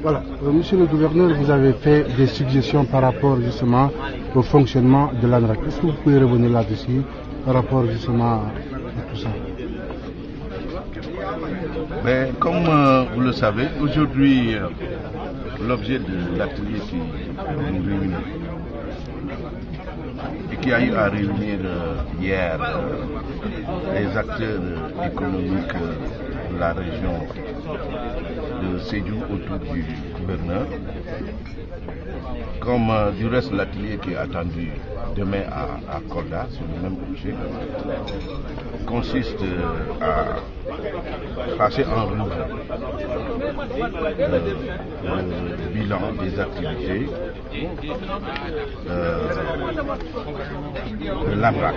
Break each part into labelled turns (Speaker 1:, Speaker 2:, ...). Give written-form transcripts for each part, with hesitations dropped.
Speaker 1: Voilà, monsieur le gouverneur, vous avez fait des suggestions par rapport justement au fonctionnement de l'ANRAC. Est-ce que vous pouvez revenir là-dessus par rapport justement à tout ça?
Speaker 2: Mais comme vous le savez, aujourd'hui, l'objet de l'atelier qui nous réunit et qui a eu à réunir hier les acteurs économiques de la région de Sédhiou autour du gouverneur, comme du reste l'atelier qui est attendu demain à Kolda sur le même objet, consiste à passer en revue le bilan des activités de l'ANRAC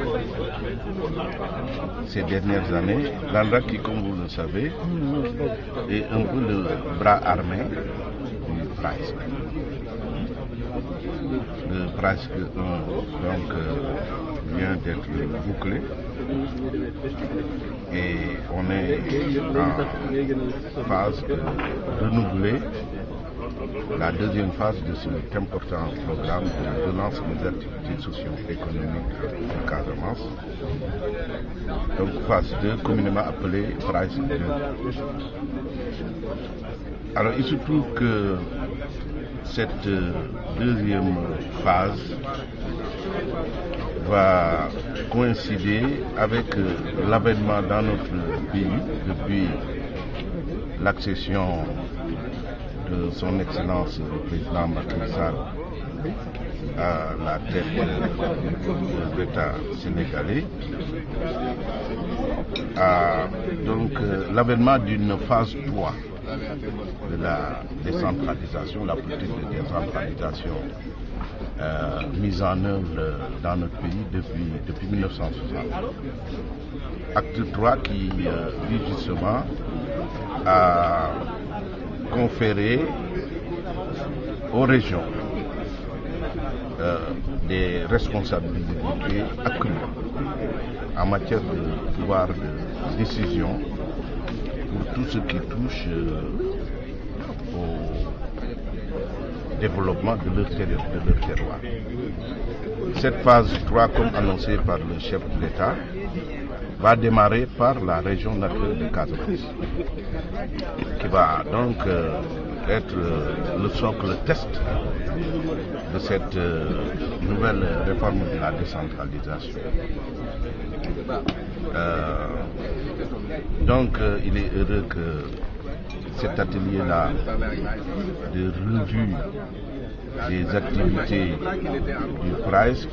Speaker 2: ces dernières années. L'ANRAC qui, comme vous le savez, est un peu le bras armé du PRAISC. Le PRAISC donc vient d'être bouclé et on est en phase de renouveler la deuxième phase de cet important programme de relance des activités socio-économiques de Casamance. Donc phase 2, communément appelée PRAISC 2. Alors il se trouve que cette deuxième phase va coïncider avec l'avènement dans notre pays depuis l'accession de son Excellence le président Macky Sall à la tête de l'État sénégalais, donc l'avènement d'une phase 3 de la décentralisation, la politique de décentralisation mise en œuvre dans notre pays depuis 1960. Acte 3 qui vise justement à conférer aux régions des responsabilités accrues en matière de pouvoir de décision pour tout ce qui touche au développement de leur terroir. Cette phase 3, comme annoncé par le chef de l'État, va démarrer par la région naturelle de Casamance, qui va donc être le socle test de cette nouvelle réforme de la décentralisation. Donc il est heureux que cet atelier-là de revue des activités du PRAISC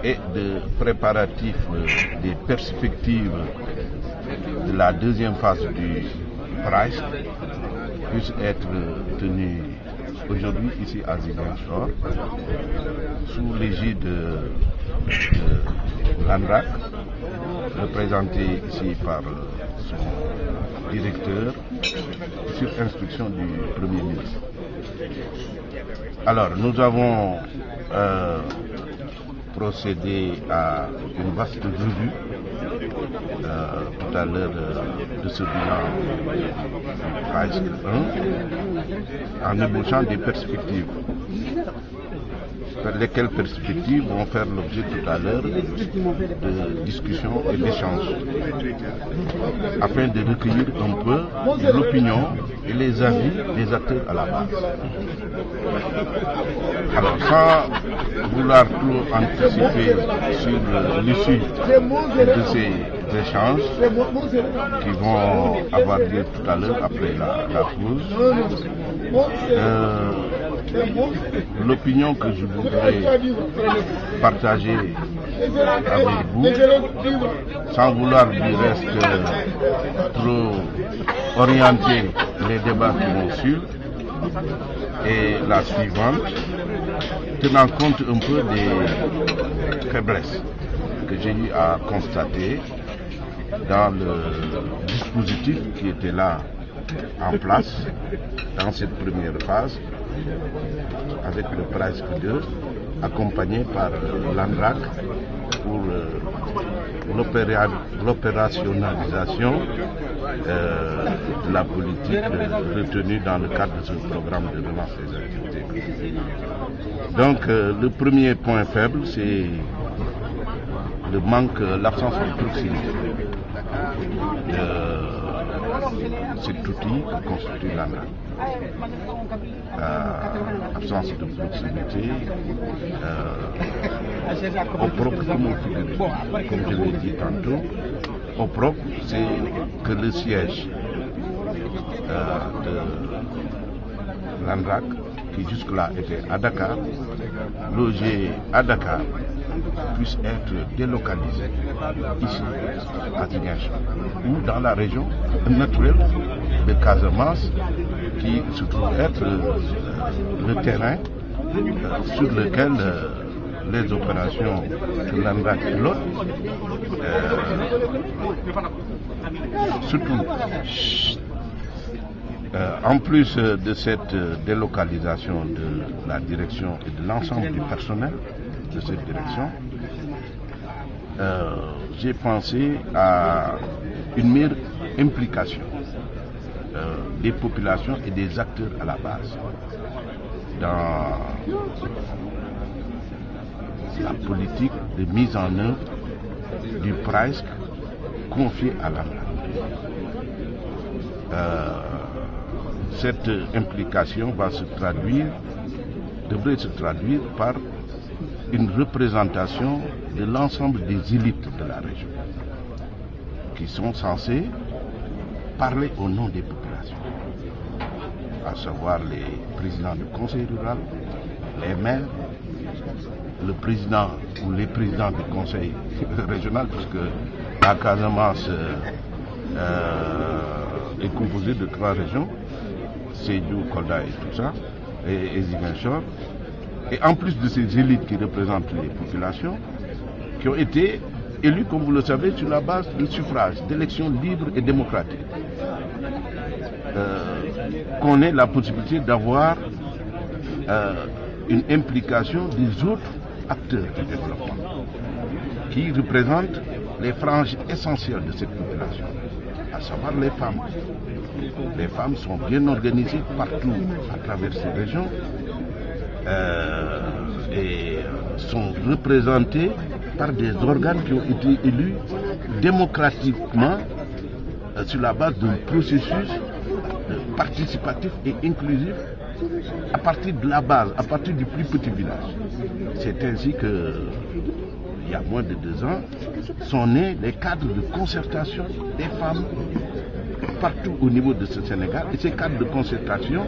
Speaker 2: et de préparatifs des perspectives de la deuxième phase du PRAISC puisse être tenu aujourd'hui ici à Ziguinchor sous l'égide de l'ANRAC, représenté ici par son directeur sur instruction du Premier ministre. Alors, nous avons procédé à une vaste revue tout à l'heure de ce bilan PRAISC 1 en ébauchant des perspectives. Lesquelles perspectives vont faire l'objet tout à l'heure de discussions et d'échanges afin de recueillir un peu l'opinion et les avis des acteurs à la base. Alors, sans vouloir trop anticiper sur l'issue de ces échanges qui vont avoir lieu tout à l'heure après la pause, l'opinion que je voudrais partager avec vous, sans vouloir du reste trop orienter les débats qui vont suivre, est la suivante, tenant compte un peu des faiblesses que j'ai eu à constater dans le dispositif qui était là en place dans cette première phase avec le PRAISC 2 accompagné par l'ANRAC pour l'opérationnalisation la politique retenue dans le cadre de ce programme de relance des activités. Donc le premier point faible, c'est le manque, l'absence de proximité de cet outil que constitue l'ANRAC. Absence de proximité au propre comme je l'ai dit tantôt, au propre, c'est que le siège de l'ANRAC, qui jusque-là était à Dakar, logé à Dakar, puisse être délocalisé ici, à Ziguinchor, ou dans la région naturelle de Casamance, qui se trouve être le terrain sur lequel les opérations que l'ANRAC pilote, surtout en plus de cette délocalisation de la direction et de l'ensemble du personnel de cette direction, j'ai pensé à une meilleure implication des populations et des acteurs à la base dans la politique de mise en œuvre du PRISC confié à l'ANRAC. Cette implication devrait se traduire par une représentation de l'ensemble des élites de la région qui sont censées parler au nom des populations, à savoir les présidents du conseil rural, les maires, le président ou les présidents du conseil régional, puisque la Casamance est composée de 3 régions, Sédhiou, Kolda et tout ça, et Ziguinchor. Et en plus de ces élites qui représentent les populations, qui ont été élues, comme vous le savez, sur la base de suffrage, d'élections libres et démocratiques, qu'on ait la possibilité d'avoir une implication des autres acteurs du développement, qui représentent les franges essentielles de cette population, à savoir les femmes. Les femmes sont bien organisées partout à travers ces régions et sont représentées par des organes qui ont été élus démocratiquement sur la base d'un processus participatif et inclusif à partir de la base, à partir du plus petit village. C'est ainsi que, il y a moins de 2 ans, sont nés les cadres de concertation des femmes partout au niveau de ce Sénégal, et ces cadres de concertation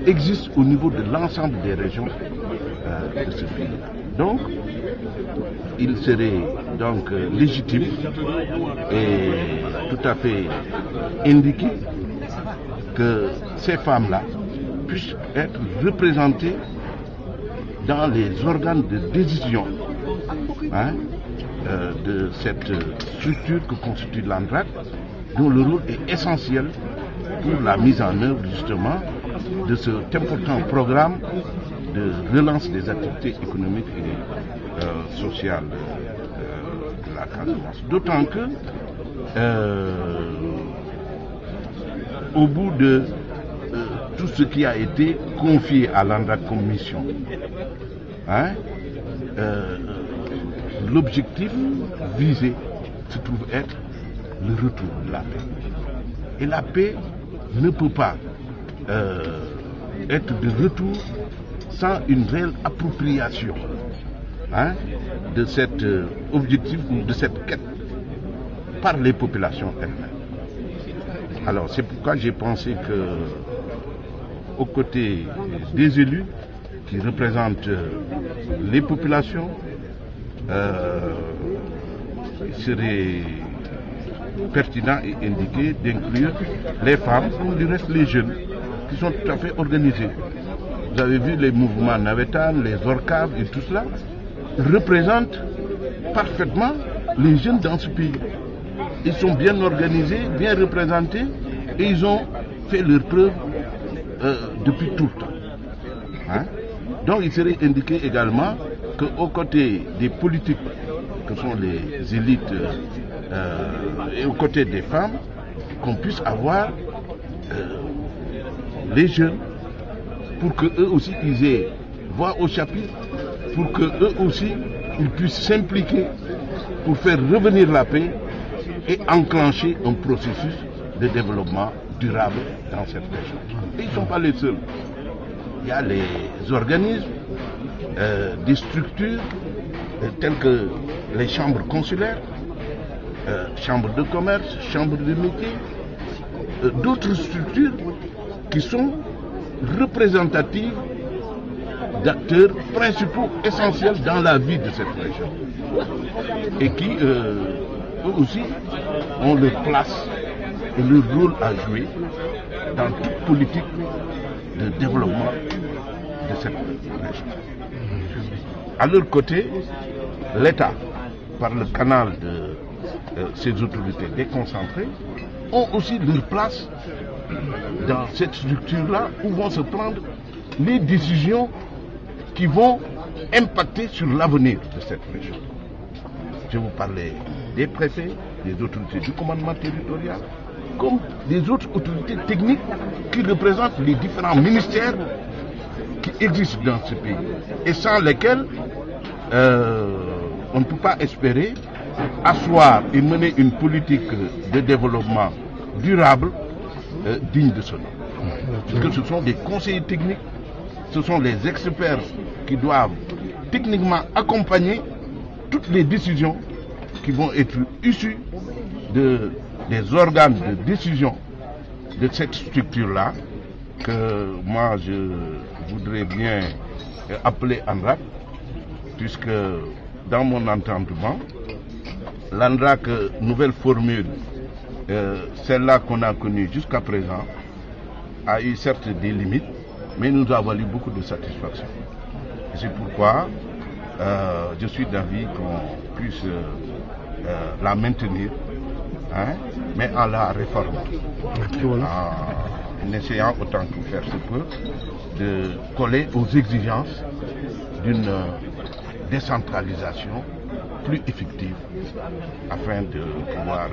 Speaker 2: existent au niveau de l'ensemble des régions de ce pays. Donc, il serait donc légitime et tout à fait indiqué que ces femmes-là puissent être représentées dans les organes de décision de cette structure que constitue l'ANRAC, dont le rôle est essentiel pour la mise en œuvre justement de cet important programme de relance des activités économiques et sociales de la Casamance. D'autant que au bout de tout ce qui a été confié à l'ANRAC comme mission, l'objectif visé se trouve être le retour de la paix. Et la paix ne peut pas être de retour sans une réelle appropriation de cet objectif ou de cette quête par les populations elles-mêmes. Alors c'est pourquoi j'ai pensé que, aux côtés des élus qui représentent les populations, il serait pertinent et indiqué d'inclure les femmes, comme du reste les jeunes, qui sont tout à fait organisés. Vous avez vu les mouvements Navetan, les ORCAV et tout cela représentent parfaitement les jeunes dans ce pays. Ils sont bien organisés, bien représentés et ils ont fait leur preuve depuis tout le temps. Donc il serait indiqué également qu'aux côtés des politiques que sont les élites et aux côtés des femmes, qu'on puisse avoir les jeunes pour qu'eux aussi ils aient voix au chapitre, pour qu'eux aussi ils puissent s'impliquer pour faire revenir la paix et enclencher un processus de développement durable dans cette région. Et ils ne sont pas les seuls. Il y a les organismes, des structures telles que les chambres consulaires, chambres de commerce, chambres de métier, d'autres structures qui sont représentatives d'acteurs principaux, essentiels dans la vie de cette région. Et qui, eux aussi, ont leur place et leur rôle à jouer dans toute politique de développement de cette région. À leur côté, l'État, par le canal de ces autorités déconcentrées, ont aussi leur place dans cette structure-là où vont se prendre les décisions qui vont impacter sur l'avenir de cette région. Je vous parlais des préfets, des autorités du commandement territorial, comme des autres autorités techniques qui représentent les différents ministères qui existent dans ce pays et sans lesquels on ne peut pas espérer asseoir et mener une politique de développement durable digne de ce nom. Parce que ce sont des conseillers techniques, ce sont les experts qui doivent techniquement accompagner toutes les décisions qui vont être issues des organes de décision de cette structure-là, que moi je voudrais bien appeler ANRAC, puisque dans mon entendement, l'ANRAC, nouvelle formule, celle-là qu'on a connue jusqu'à présent, a eu certes des limites, mais nous a valu beaucoup de satisfaction. C'est pourquoi je suis d'avis qu'on puisse la maintenir, hein, mais en la réformant, en essayant autant que faire se peut de coller aux exigences d'une décentralisation plus effective afin de pouvoir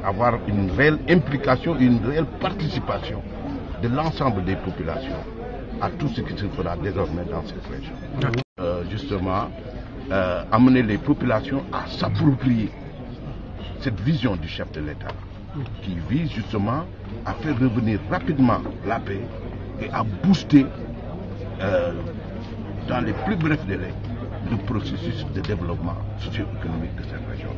Speaker 2: avoir une réelle implication, une réelle participation de l'ensemble des populations à tout ce qui se fera désormais dans cette région. Justement, amener les populations à s'approprier cette vision du chef de l'État qui vise justement à faire revenir rapidement la paix et à booster dans les plus brefs délais le processus de développement socio-économique de cette région.